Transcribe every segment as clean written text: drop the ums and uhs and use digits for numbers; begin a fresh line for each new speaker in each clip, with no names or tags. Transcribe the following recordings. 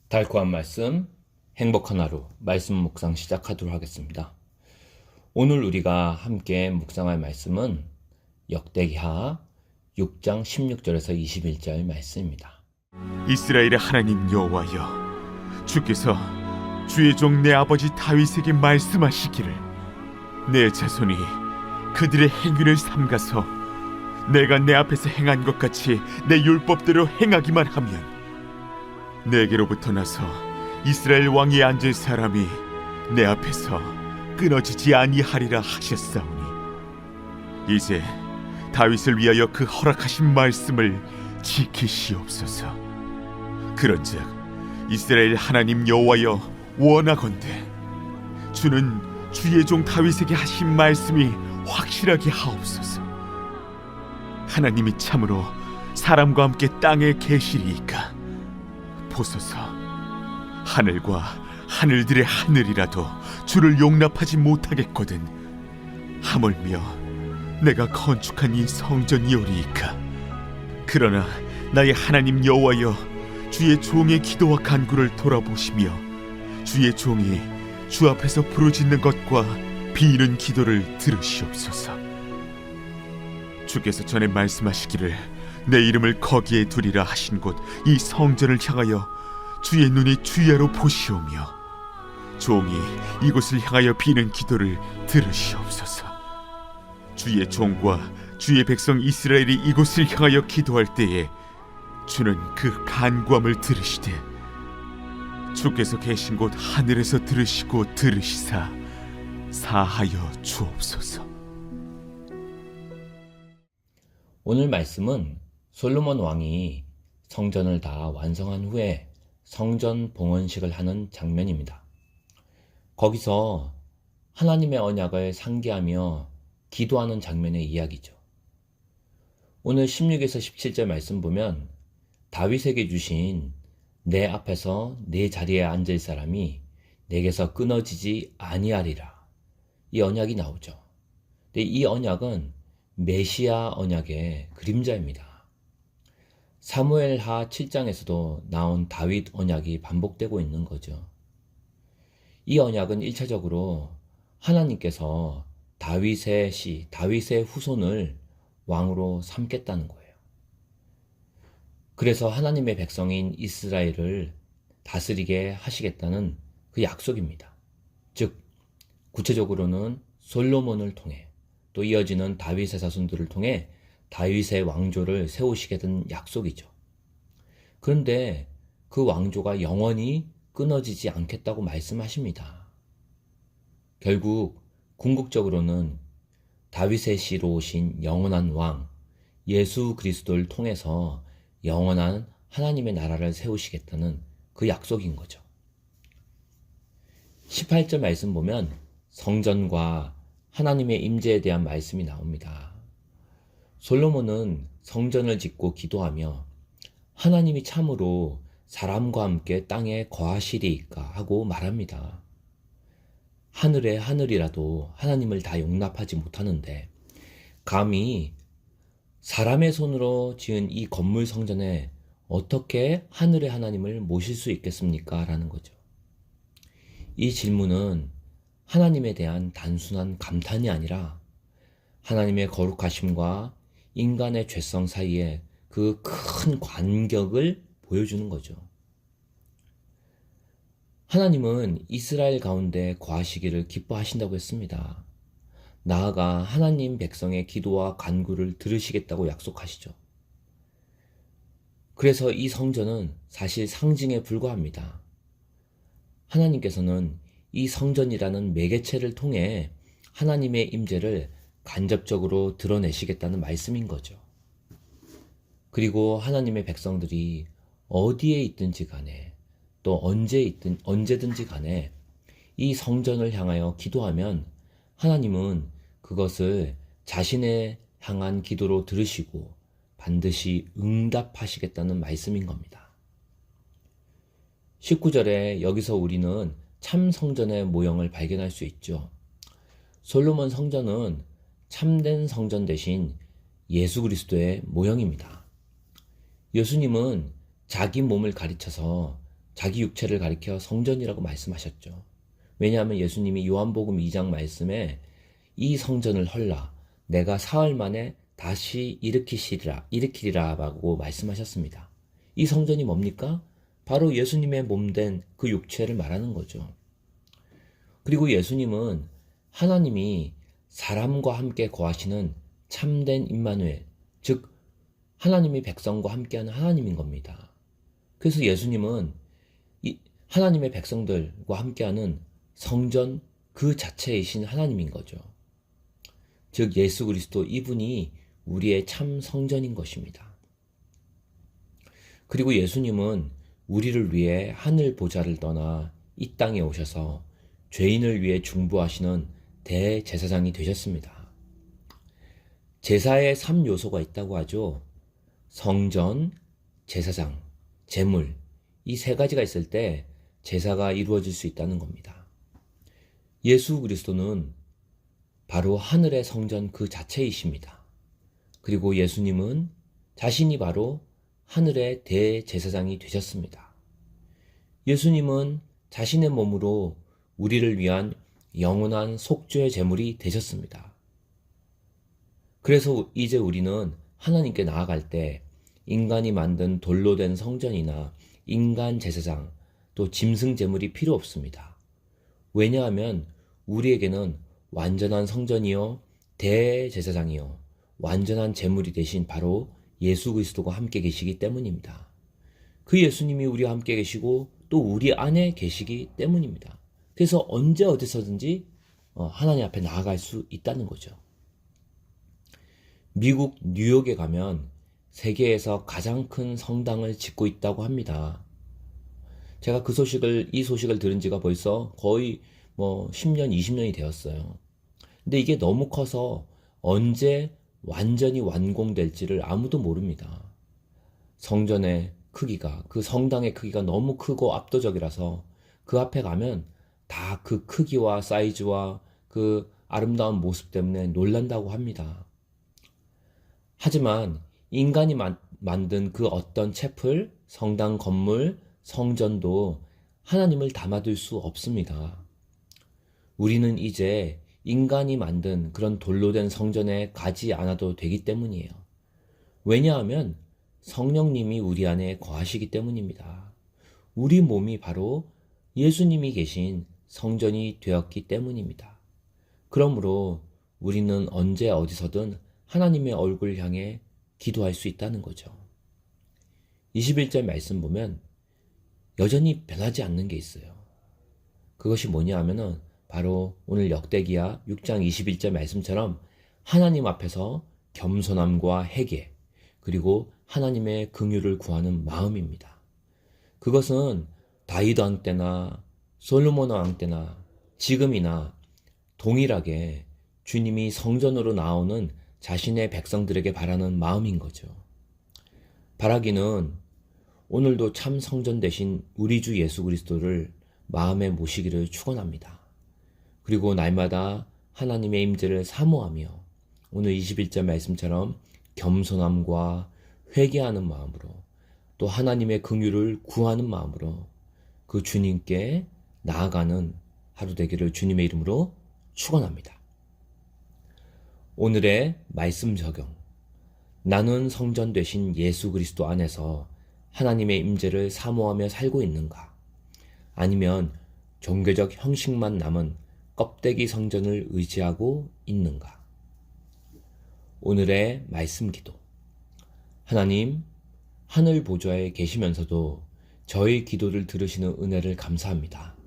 달콤한 말씀, 행복한 하루, 말씀 묵상 시작하도록 하겠습니다. 오늘 우리가 함께 묵상할 말씀은 역대기하 6장 16절에서 21절 말씀입니다.
이스라엘의 하나님 여호와여, 주께서 주의 종 내 아버지 다윗에게 말씀하시기를 내 자손이 그들의 행위를 삼가서 내가 내 앞에서 행한 것 같이 내 율법대로 행하기만 하면 내게로부터 나서 이스라엘 왕위에 앉을 사람이 내 앞에서 끊어지지 아니하리라 하셨사오니, 이제 다윗을 위하여 그 허락하신 말씀을 지키시옵소서. 그런즉 이스라엘 하나님 여호와여, 원하건대 주는 주의 종 다윗에게 하신 말씀이 확실하게 하옵소서. 하나님이 참으로 사람과 함께 땅에 계시리이까 보소서. 하늘과 하늘들의 하늘이라도 주를 용납하지 못하겠거든 하물며 내가 건축한 이 성전이오리이까. 그러나 나의 하나님 여호와여, 주의 종의 기도와 간구를 돌아보시며 주의 종이 주 앞에서 부르짖는 것과 비는 기도를 들으시옵소서. 주께서 전에 말씀하시기를 내 이름을 거기에 두리라 하신 곳 이 성전을 향하여 주의 눈이 주야로 보시오며 종이 이곳을 향하여 비는 기도를 들으시옵소서. 주의 종과 주의 백성 이스라엘이 이곳을 향하여 기도할 때에 주는 그 간구함을 들으시되 주께서 계신 곳 하늘에서 들으시고 들으시사 사하여 주옵소서.
오늘 말씀은 솔로몬 왕이 성전을 다 완성한 후에 성전 봉헌식을 하는 장면입니다. 거기서 하나님의 언약을 상기하며 기도하는 장면의 이야기죠. 오늘 16에서 17절 말씀 보면 다윗에게 주신 내 앞에서 내 자리에 앉을 사람이 내게서 끊어지지 아니하리라, 이 언약이 나오죠. 근데 이 언약은 메시아 언약의 그림자입니다. 사무엘하 7장에서도 나온 다윗 언약이 반복되고 있는 거죠. 이 언약은 1차적으로 하나님께서 다윗의 후손을 왕으로 삼겠다는 거예요. 그래서 하나님의 백성인 이스라엘을 다스리게 하시겠다는 그 약속입니다. 즉, 구체적으로는 솔로몬을 통해 또 이어지는 다윗의 자손들을 통해 다윗의 왕조를 세우시게 된 약속이죠. 그런데 그 왕조가 영원히 끊어지지 않겠다고 말씀하십니다. 결국 궁극적으로는 다윗의 씨로 오신 영원한 왕 예수 그리스도를 통해서 영원한 하나님의 나라를 세우시겠다는 그 약속인 거죠. 18절 말씀 보면 성전과 하나님의 임재에 대한 말씀이 나옵니다. 솔로몬은 성전을 짓고 기도하며 하나님이 참으로 사람과 함께 땅에 거하시리이까 하고 말합니다. 하늘의 하늘이라도 하나님을 다 용납하지 못하는데 감히 사람의 손으로 지은 이 건물 성전에 어떻게 하늘의 하나님을 모실 수 있겠습니까? 라는 거죠. 이 질문은 하나님에 대한 단순한 감탄이 아니라 하나님의 거룩하심과 인간의 죄성 사이에 그 큰 간격을 보여주는 거죠. 하나님은 이스라엘 가운데 거하시기를 기뻐하신다고 했습니다. 나아가 하나님 백성의 기도와 간구를 들으시겠다고 약속하시죠. 그래서 이 성전은 사실 상징에 불과합니다. 하나님께서는 이 성전이라는 매개체를 통해 하나님의 임재를 간접적으로 드러내시겠다는 말씀인 거죠. 그리고 하나님의 백성들이 어디에 있든지 간에 또 언제든지 간에 이 성전을 향하여 기도하면 하나님은 그것을 자신의 향한 기도로 들으시고 반드시 응답하시겠다는 말씀인 겁니다. 19절에 여기서 우리는 참 성전의 모형을 발견할 수 있죠. 솔로몬 성전은 참된 성전 대신 예수 그리스도의 모형입니다. 예수님은 자기 몸을 가리쳐서 자기 육체를 가리켜 성전이라고 말씀하셨죠. 왜냐하면 예수님이 요한복음 2장 말씀에 이 성전을 헐라 내가 사흘 만에 다시 일으키리라 라고 말씀하셨습니다. 이 성전이 뭡니까? 바로 예수님의 몸된 그 육체를 말하는 거죠. 그리고 예수님은 하나님이 사람과 함께 거하시는 참된 임마누엘, 즉 하나님이 백성과 함께하는 하나님인 겁니다. 그래서 예수님은 이 하나님의 백성들과 함께하는 성전 그 자체이신 하나님인 거죠. 즉 예수 그리스도 이분이 우리의 참 성전인 것입니다. 그리고 예수님은 우리를 위해 하늘 보좌를 떠나 이 땅에 오셔서 죄인을 위해 중보하시는 대제사장이 되셨습니다. 제사에 3요소가 있다고 하죠. 성전, 제사장, 제물, 이 세 가지가 있을 때 제사가 이루어질 수 있다는 겁니다. 예수 그리스도는 바로 하늘의 성전 그 자체이십니다. 그리고 예수님은 자신이 바로 하늘의 대제사장이 되셨습니다. 예수님은 자신의 몸으로 우리를 위한 영원한 속죄의 제물이 되셨습니다. 그래서 이제 우리는 하나님께 나아갈 때 인간이 만든 돌로 된 성전이나 인간 제사장 또 짐승 제물이 필요 없습니다. 왜냐하면 우리에게는 완전한 성전이요 대제사장이요 완전한 제물이 되신 바로 예수 그리스도가 함께 계시기 때문입니다. 그 예수님이 우리와 함께 계시고 또 우리 안에 계시기 때문입니다. 그래서 언제 어디서든지 하나님 앞에 나아갈 수 있다는 거죠. 미국 뉴욕에 가면 세계에서 가장 큰 성당을 짓고 있다고 합니다. 제가 이 소식을 들은 지가 벌써 거의 10년, 20년이 되었어요. 근데 이게 너무 커서 언제 완전히 완공될지를 아무도 모릅니다. 성전의 크기가, 그 성당의 크기가 너무 크고 압도적이라서 그 앞에 가면 다 그 크기와 사이즈와 그 아름다운 모습 때문에 놀란다고 합니다. 하지만 인간이 만든 그 어떤 채플, 성당 건물, 성전도 하나님을 담아둘 수 없습니다. 우리는 이제 인간이 만든 그런 돌로 된 성전에 가지 않아도 되기 때문이에요. 왜냐하면 성령님이 우리 안에 거하시기 때문입니다. 우리 몸이 바로 예수님이 계신 성전이 되었기 때문입니다. 그러므로 우리는 언제 어디서든 하나님의 얼굴 향해 기도할 수 있다는 거죠. 21절 말씀 보면 여전히 변하지 않는 게 있어요. 그것이 뭐냐 하면은 바로 오늘 역대기야 6장 21절 말씀처럼 하나님 앞에서 겸손함과 회개 그리고 하나님의 긍휼을 구하는 마음입니다. 그것은 다윗 왕 때나 솔로몬 왕 때나 지금이나 동일하게 주님이 성전으로 나오는 자신의 백성들에게 바라는 마음인 거죠. 바라기는 오늘도 참 성전 되신 우리 주 예수 그리스도를 마음에 모시기를 축원합니다. 그리고 날마다 하나님의 임재를 사모하며 오늘 21절 말씀처럼 겸손함과 회개하는 마음으로 또 하나님의 긍휼을 구하는 마음으로 그 주님께 나아가는 하루 되기를 주님의 이름으로 축원합니다. 오늘의 말씀 적용. 나는 성전 되신 예수 그리스도 안에서 하나님의 임재를 사모하며 살고 있는가? 아니면 종교적 형식만 남은 껍데기 성전을 의지하고 있는가? 오늘의 말씀 기도. 하나님, 하늘 보좌에 계시면서도 저의 기도를 들으시는 은혜를 감사합니다.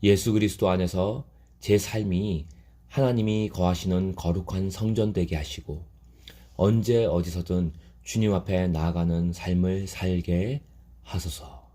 예수 그리스도 안에서 제 삶이 하나님이 거하시는 거룩한 성전 되게 하시고 언제 어디서든 주님 앞에 나아가는 삶을 살게 하소서.